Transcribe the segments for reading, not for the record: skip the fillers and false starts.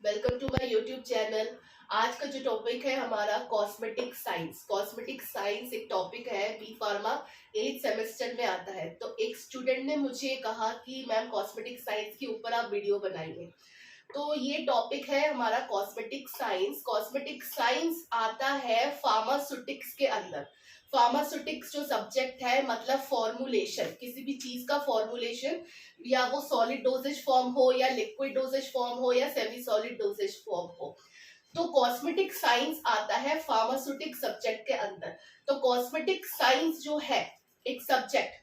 Welcome to my YouTube channel. आज का जो टॉपिक है हमारा कॉस्मेटिक साइंस। कॉस्मेटिक साइंस एक टॉपिक है, बी फार्मा 8th सेमेस्टर में आता है। तो एक स्टूडेंट ने मुझे कहा कि मैम कॉस्मेटिक साइंस के ऊपर आप वीडियो बनाइए। तो ये टॉपिक है हमारा कॉस्मेटिक साइंस। कॉस्मेटिक साइंस आता है फार्मास्यूटिक्स के अंदर। फार्मास्यूटिक्स जो सब्जेक्ट है मतलब फॉर्मुलेशन, किसी भी चीज का फॉर्मुलेशन, या वो सॉलिड डोजेज फॉर्म हो या लिक्विड डोजेज फॉर्म हो या सेमी सॉलिड डोजेज फॉर्म हो। तो कॉस्मेटिक साइंस आता है फार्मास्यूटिक सब्जेक्ट के अंदर। तो कॉस्मेटिक साइंस जो है एक सब्जेक्ट,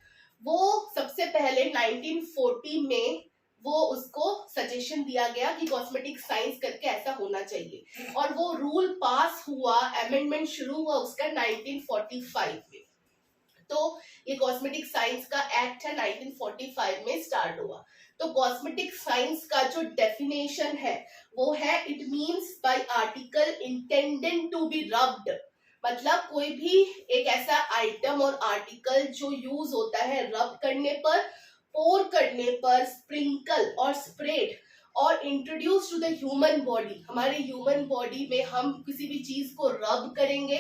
वो सबसे पहले 1940 में वो उसको सजेशन दिया गया कि कॉस्मेटिक साइंस करके ऐसा होना चाहिए, और वो रूल पास हुआ, अमेंडमेंट शुरू हुआ उसका 1945 में। तो ये कॉस्मेटिक साइंस का एक्ट है 1945 में स्टार्ट हुआ। तो कॉस्मेटिक साइंस का जो डेफिनेशन है वो है, it means by article intended to be rubbed. मतलब कोई भी एक ऐसा आइटम और आर्टिकल जो यूज होता है रब करने पर, पोर करने पर, स्प्रिंकल और स्प्रेड और introduce to the human body. हमारे ह्यूमन बॉडी में हम किसी भी चीज को रब करेंगे,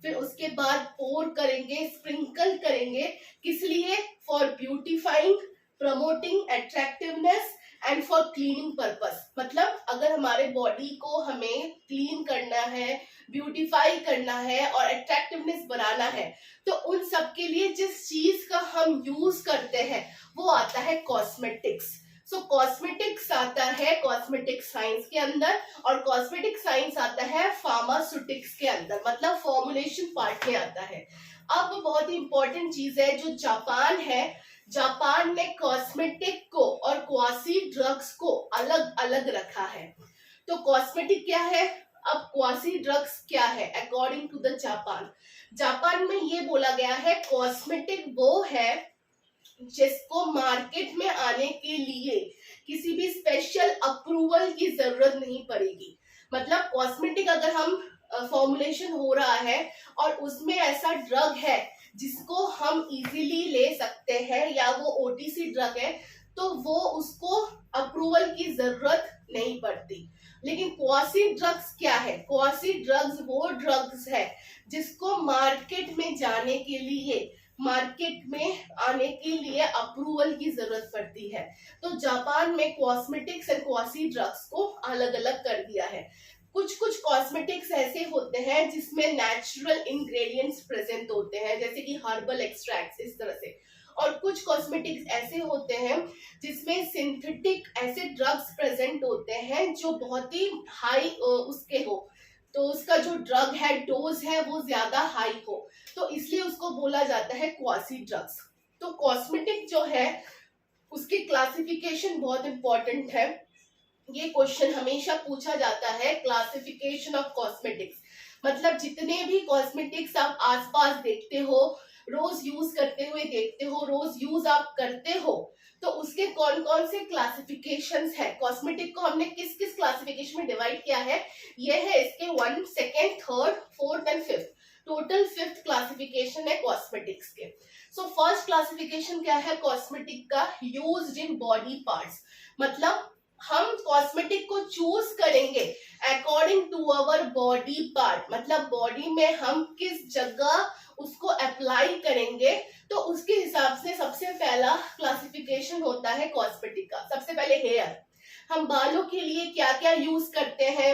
फिर उसके बाद पोर करेंगे, स्प्रिंकल करेंगे। किस लिए? For beautifying, promoting attractiveness and for cleaning purpose. मतलब अगर हमारे बॉडी को हमें क्लीन करना है, ब्यूटिफाई करना है और अट्रैक्टिवनेस बनाना है, तो उन सब के लिए जिस चीज का हम यूज करते हैं वो आता है कॉस्मेटिक्स। सो कॉस्मेटिक्स आता है कॉस्मेटिक साइंस के अंदर, और कॉस्मेटिक साइंस आता है फार्मास्यूटिक्स के अंदर, मतलब फॉर्मुलेशन पार्ट में आता है। अब बहुत ही इंपॉर्टेंट चीज है, जो जापान है, जापान ने कॉस्मेटिक को और क्वासी ड्रग्स को अलग अलग रखा है। तो कॉस्मेटिक क्या है, अब क्वासी ड्रग्स क्या है according to the Japan. Japan में ये बोला गया है कॉस्मेटिक वो है जिसको मार्केट में आने के लिए किसी भी स्पेशल अप्रूवल की जरूरत नहीं पड़ेगी। मतलब कॉस्मेटिक अगर हम फॉर्मुलेशन हो रहा है और उसमें ऐसा ड्रग है जिसको हम इजीली ले सकते हैं, या वो ओटीसी ड्रग है, तो वो उसको अप्रूवल की जरूरत नहीं पड़ती। लेकिन क्वासी ड्रग्स क्या है? क्वासी ड्रग्स वो ड्रग्स है जिसको मार्केट में जाने के लिए, मार्केट में आने के लिए अप्रूवल की जरूरत पड़ती है। तो जापान में कॉस्मेटिक्स एंड क्वासी ड्रग्स को अलग अलग कर दिया है। कुछ कुछ कॉस्मेटिक्स ऐसे होते हैं जिसमें नेचुरल इंग्रेडिएंट्स प्रेजेंट होते हैं, जैसे कि हर्बल एक्सट्रैक्ट्स, इस तरह से। और कुछ कॉस्मेटिक्स ऐसे होते हैं जिसमें सिंथेटिक ऐसे ड्रग्स प्रेजेंट होते हैं जो बहुत ही हाई उसके हो, तो उसका जो ड्रग है, डोज है, वो ज्यादा हाई हो, तो इसलिए उसको बोला जाता है क्वासी ड्रग्स। तो कॉस्मेटिक जो है उसकी क्लासिफिकेशन बहुत इंपॉर्टेंट है। ये क्वेश्चन हमेशा पूछा जाता है, क्लासिफिकेशन ऑफ कॉस्मेटिक्स। मतलब जितने भी कॉस्मेटिक्स आप आसपास देखते हो, रोज यूज करते हुए देखते हो, रोज यूज आप करते हो, तो उसके कौन कौन से क्लासिफिकेशंस है। कॉस्मेटिक को हमने किस किस क्लासिफिकेशन में डिवाइड किया है, ये है इसके 1, 2, 3, 4 एंड 5, टोटल 5th क्लासिफिकेशन है कॉस्मेटिक्स के। सो फर्स्ट क्लासिफिकेशन क्या है कॉस्मेटिक का? Used in body parts. मतलब हम कॉस्मेटिक को चूज करेंगे according to our body part, मतलब बॉडी में हम किस जगह उसको अप्लाई करेंगे, तो उसके हिसाब से सबसे पहला क्लासिफिकेशन होता है कॉस्मेटिक का। सबसे पहले हेयर, हम बालों के लिए क्या क्या यूज करते हैं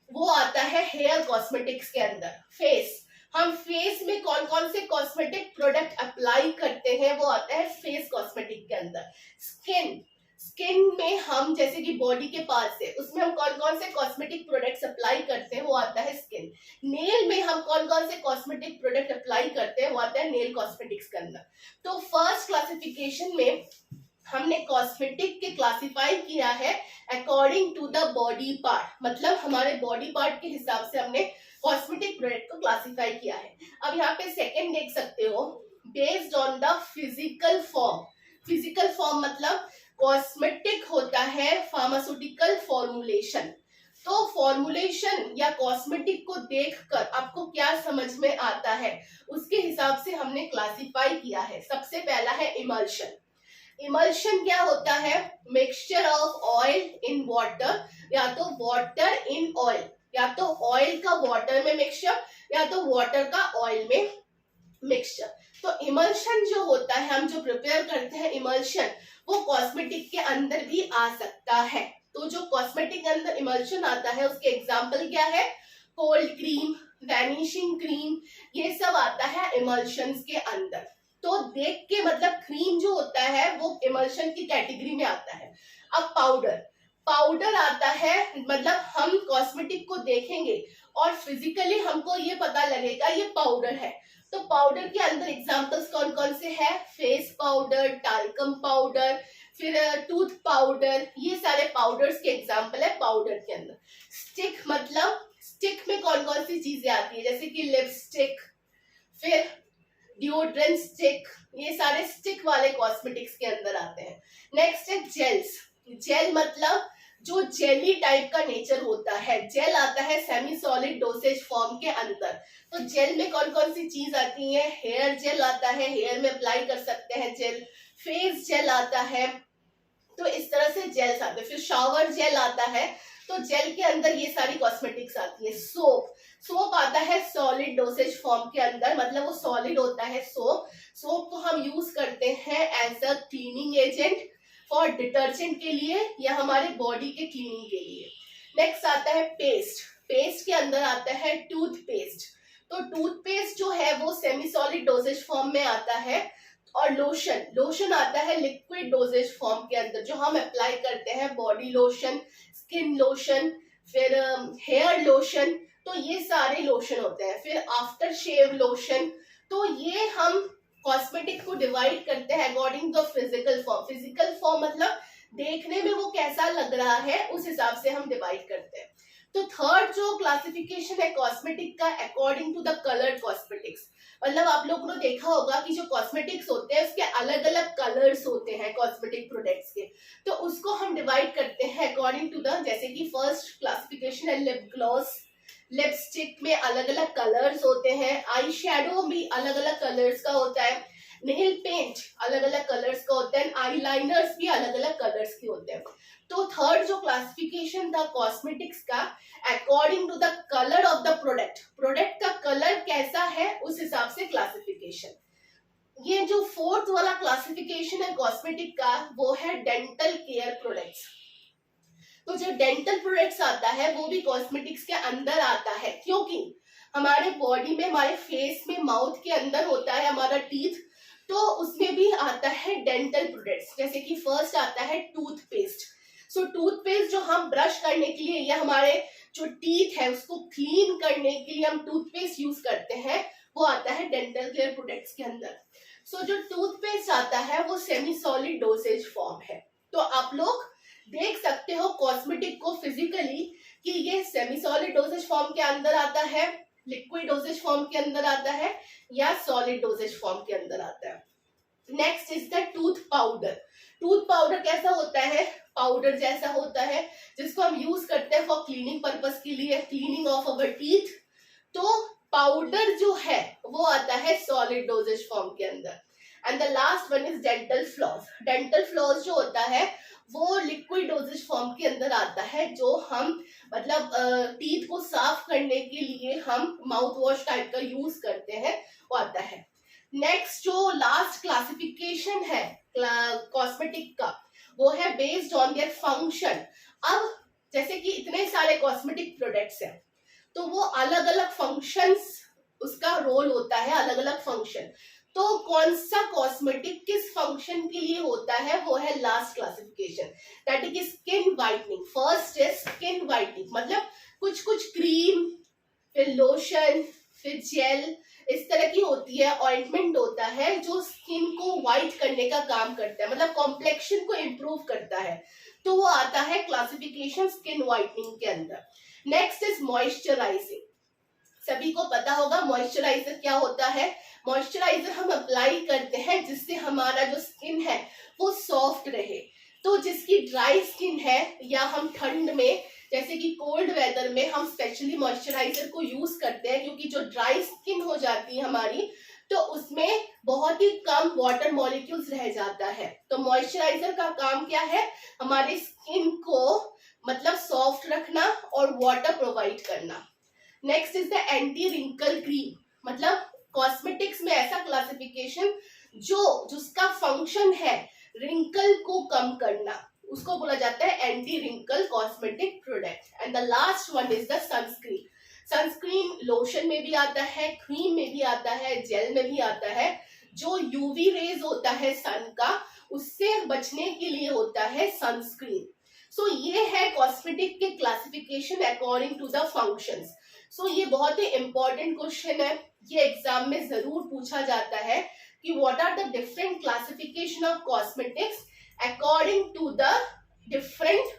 वो आता है हेयर कॉस्मेटिक्स के अंदर। फेस, हम फेस में कौन कौन से कॉस्मेटिक प्रोडक्ट अप्लाई करते हैं वो आता है फेस कॉस्मेटिक के अंदर। स्किन, स्किन में हम जैसे कि बॉडी के पार्ट्स है, उसमें हम कौन कौन से कॉस्मेटिक प्रोडक्ट्स अप्लाई करते हैं वो आता है स्किन। नेल में हम कौन कौन से कॉस्मेटिक प्रोडक्ट अप्लाई करते हैं वो आता है नेल कॉस्मेटिक्स के अंदर। तो फर्स्ट क्लासिफिकेशन में हमने कॉस्मेटिक के क्लासिफाई किया है according to the body part, मतलब हमारे बॉडी पार्ट के हिसाब से हमने कॉस्मेटिक प्रोडक्ट को क्लासिफाई किया है। अब यहाँ पे सेकंड देख सकते हो, based on the physical form. Physical form मतलब कॉस्मेटिक होता है फार्मास्यूटिकल फॉर्मुलेशन। तो फॉर्मुलेशन या कॉस्मेटिक को देखकर आपको क्या समझ में आता है, उसके हिसाब से हमने क्लासिफाई किया है। सबसे पहला है इमल्शन। इमल्शन क्या होता है? Mixture of oil in water, या तो वाटर इन ऑयल, या तो ऑयल का वाटर में मिक्सचर, या तो वाटर का ऑयल में मिक्सचर। तो इमल्शन जो होता है, हम जो प्रिपेयर करते हैं इमल्शन, वो कॉस्मेटिक के अंदर भी आ सकता है। तो जो कॉस्मेटिक के अंदर इमल्शन आता है उसके एग्जाम्पल क्या है? कोल्ड क्रीम, वैनिशिंग क्रीम, ये सब आता है इमल्शन के अंदर। तो देख के मतलब क्रीम जो होता है वो इमल्शन की कैटेगरी में आता है। अब पाउडर, पाउडर आता है मतलब हम कॉस्मेटिक को देखेंगे और फिजिकली हमको ये पता लगेगा ये पाउडर है। तो पाउडर के अंदर एग्जांपल्स कौन कौन से हैं? फेस पाउडर, टाल्कम पाउडर, फिर टूथ पाउडर, ये सारे पाउडर्स के एग्जांपल है पाउडर के अंदर। स्टिक मतलब स्टिक में कौन कौन सी चीजें आती है? जैसे कि लिपस्टिक, फिर डिओड्रेंट स्टिक, ये सारे स्टिक वाले कॉस्मेटिक्स के अंदर आते हैं। नेक्स्ट है जेल्स। जेल मतलब जो जेली टाइप का नेचर होता है। जेल आता है सेमी सॉलिड डोसेज फॉर्म के अंदर। तो जेल में कौन कौन सी चीज आती है? हेयर जेल आता है, हेयर में अप्लाई कर सकते हैं जेल। फेस जेल आता है, तो इस तरह से जेल्स आते हैं। फिर शावर जेल आता है, तो जेल के अंदर ये सारी कॉस्मेटिक्स आती है। सोप, सोप आता है सॉलिड डोसेज फॉर्म के अंदर, मतलब वो सॉलिड होता है सोप। सोप को हम यूज करते हैं as a cleaning agent for detergent के लिए या हमारे बॉडी के क्लीनिंग के लिए। नेक्स्ट आता है पेस्ट। पेस्ट के अंदर आता है टूथपेस्ट। तो टूथपेस्ट जो है वो सेमी सॉलिड डोसेज फॉर्म में आता है। और लोशन, लोशन आता है लिक्विड डोसेज फॉर्म के अंदर, जो हम अप्लाई करते हैं बॉडी लोशन, स्किन लोशन, फिर हेयर लोशन, तो ये सारे लोशन होते हैं। फिर आफ्टर शेव लोशन। तो ये हम कॉस्मेटिक को डिवाइड करते हैं according to physical form. Physical form मतलब देखने में वो कैसा लग रहा है, उस हिसाब से हम डिवाइड करते हैं। तो थर्ड जो क्लासिफिकेशन है कॉस्मेटिक का, according to the coloured cosmetics. मतलब आप लोगों ने देखा होगा कि जो कॉस्मेटिक्स होते हैं उसके अलग अलग कलर्स होते हैं कॉस्मेटिक प्रोडक्ट्स के। तो उसको हम डिवाइड करते हैं अकॉर्डिंग टू द, जैसे कि फर्स्ट क्लासिफिकेशन है लिप ग्लॉस। लिपस्टिक में अलग अलग कलर्स होते हैं। आई शेडो भी अलग अलग कलर्स का होता है। नेल पेंट अलग अलग कलर्स का होता है। आई लाइनर्स भी अलग अलग कलर्स के होते हैं। तो थर्ड जो क्लासिफिकेशन था कॉस्मेटिक्स का, according to the colour of the product, product का कलर कैसा है उस हिसाब से क्लासिफिकेशन। ये जो फोर्थ वाला क्लासिफिकेशन है कॉस्मेटिक का, वो है डेंटल केयर प्रोडक्ट्स। तो जो डेंटल प्रोडक्ट्स आता है वो भी कॉस्मेटिक्स के अंदर आता है, क्योंकि हमारे बॉडी में, हमारे फेस में, माउथ के अंदर होता है हमारा टीथ, तो उसमें भी आता है डेंटल प्रोडक्ट्स। जैसे कि फर्स्ट आता है टूथपेस्ट। सो टूथपेस्ट जो हम ब्रश करने के लिए या हमारे जो टीथ है उसको क्लीन करने के लिए हम टूथपेस्ट यूज करते हैं, वो आता है डेंटल केयर प्रोडक्ट्स के अंदर। सो जो टूथपेस्ट आता है वो सेमी सॉलिड डोसेज फॉर्म है। तो आप लोग देख सकते हो कॉस्मेटिक को फिजिकली कि ये सेमी सॉलिड डोसेज फॉर्म के अंदर आता है, लिक्विड डोसेज फॉर्म के अंदर आता है, या सॉलिड डोसेज फॉर्म के अंदर आता है। Next is the tooth powder. Tooth powder कैसा होता है? पाउडर जैसा होता है, जिसको हम यूज करते हैं फॉर क्लीनिंग पर्पस के लिए, क्लीनिंग ऑफ अवर टीथ। तो पाउडर जो है वो आता है सॉलिड डोसेज फॉर्म के अंदर। And the last one is dental floss. Dental floss जो होता है वो लिक्विड डोसेज फॉर्म के अंदर आता है, जो हम मतलब टीथ को साफ करने के लिए हम माउथ वॉश टाइप का यूज करते हैं, वो आता है। नेक्स्ट जो लास्ट क्लासिफिकेशन है कॉस्मेटिक का, वो है बेस्ड ऑन देयर फंक्शन। अब जैसे कि इतने सारे कॉस्मेटिक प्रोडक्ट्स हैं, तो वो अलग अलग फंक्शंस, उसका रोल होता है, अलग अलग फंक्शन। तो कौन सा कॉस्मेटिक किस फंक्शन के लिए होता है, वो है last classification, that is skin whitening. First है स्किन वाइटनिंग, मतलब कुछ कुछ क्रीम, फिर लोशन, फिर जेल, इस तरह की होती है। ऑइंटमेंट होता है जो स्किन को व्हाइट करने का काम करता है, मतलब कॉम्प्लेक्शन को इम्प्रूव करता है, तो वो आता है क्लासिफिकेशन स्किन व्हाइटनिंग के अंदर। Next is moisturising. सभी को पता होगा मॉइस्चराइजर क्या होता है। मॉइस्चराइजर हम अप्लाई करते हैं जिससे हमारा जो स्किन है वो सॉफ्ट रहे। तो जिसकी ड्राई स्किन है, या हम ठंड में जैसे कि कोल्ड वेदर में हम स्पेशली मॉइस्चराइजर को यूज करते हैं, क्योंकि जो ड्राई स्किन हो जाती है हमारी, तो उसमें बहुत ही कम वाटर मॉलिक्यूल्स रह जाता है। तो मॉइस्चराइजर का काम क्या है, हमारे स्किन को मतलब सॉफ्ट रखना और वाटर प्रोवाइड करना। Next is the anti wrinkle cream, मतलब कॉस्मेटिक्स में ऐसा क्लासिफिकेशन जो जिसका फंक्शन है रिंकल को कम करना, उसको बोला जाता है anti wrinkle cosmetic product. And the last one is the sunscreen. Sunscreen lotion में भी आता है, क्रीम में भी आता है, जेल में भी आता है। जो यूवी रेज होता है सन का, उससे बचने के लिए होता है सनस्क्रीन। सो ये है कॉस्मेटिक के classification according to the functions. So ये बहुत ही इंपॉर्टेंट क्वेश्चन है, ये एग्जाम में जरूर पूछा जाता है कि what are the different classification of cosmetics according to the different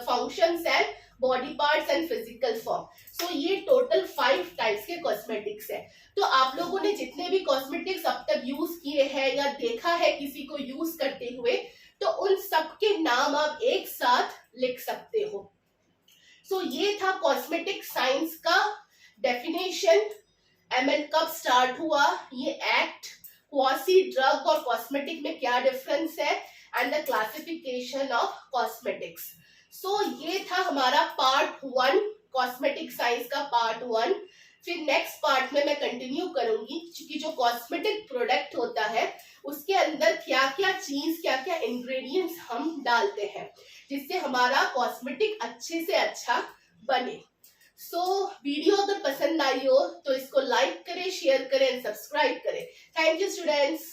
functions and body parts and physical form. So ये टोटल 5 टाइप्स के कॉस्मेटिक्स है। तो आप लोगों ने जितने भी कॉस्मेटिक्स अब तक यूज किए हैं या देखा है किसी को यूज करते हुए, तो उन सब के नाम आप एक साथ लिख सकते हो। सो ये था कॉस्मेटिक साइंस का डेफिनेशन, एमएन कब स्टार्ट हुआ, ये एक्ट, क्वासी ड्रग और कॉस्मेटिक में क्या डिफरेंस है, and the classification of cosmetics. So ये था हमारा पार्ट 1, कॉस्मेटिक साइंस का पार्ट 1। फिर नेक्स्ट पार्ट में मैं कंटिन्यू करूंगी क्योंकि जो कॉस्मेटिक प्रोडक्ट होता है उसके अंदर क्या क्या चीज, क्या क्या इंग्रेडिएंट्स हम डालते हैं जिससे हमारा कॉस्मेटिक अच्छे से अच्छा बने। सो वीडियो अगर पसंद आई हो तो इसको लाइक करें, शेयर करें, सब्सक्राइब करें। Thank you students.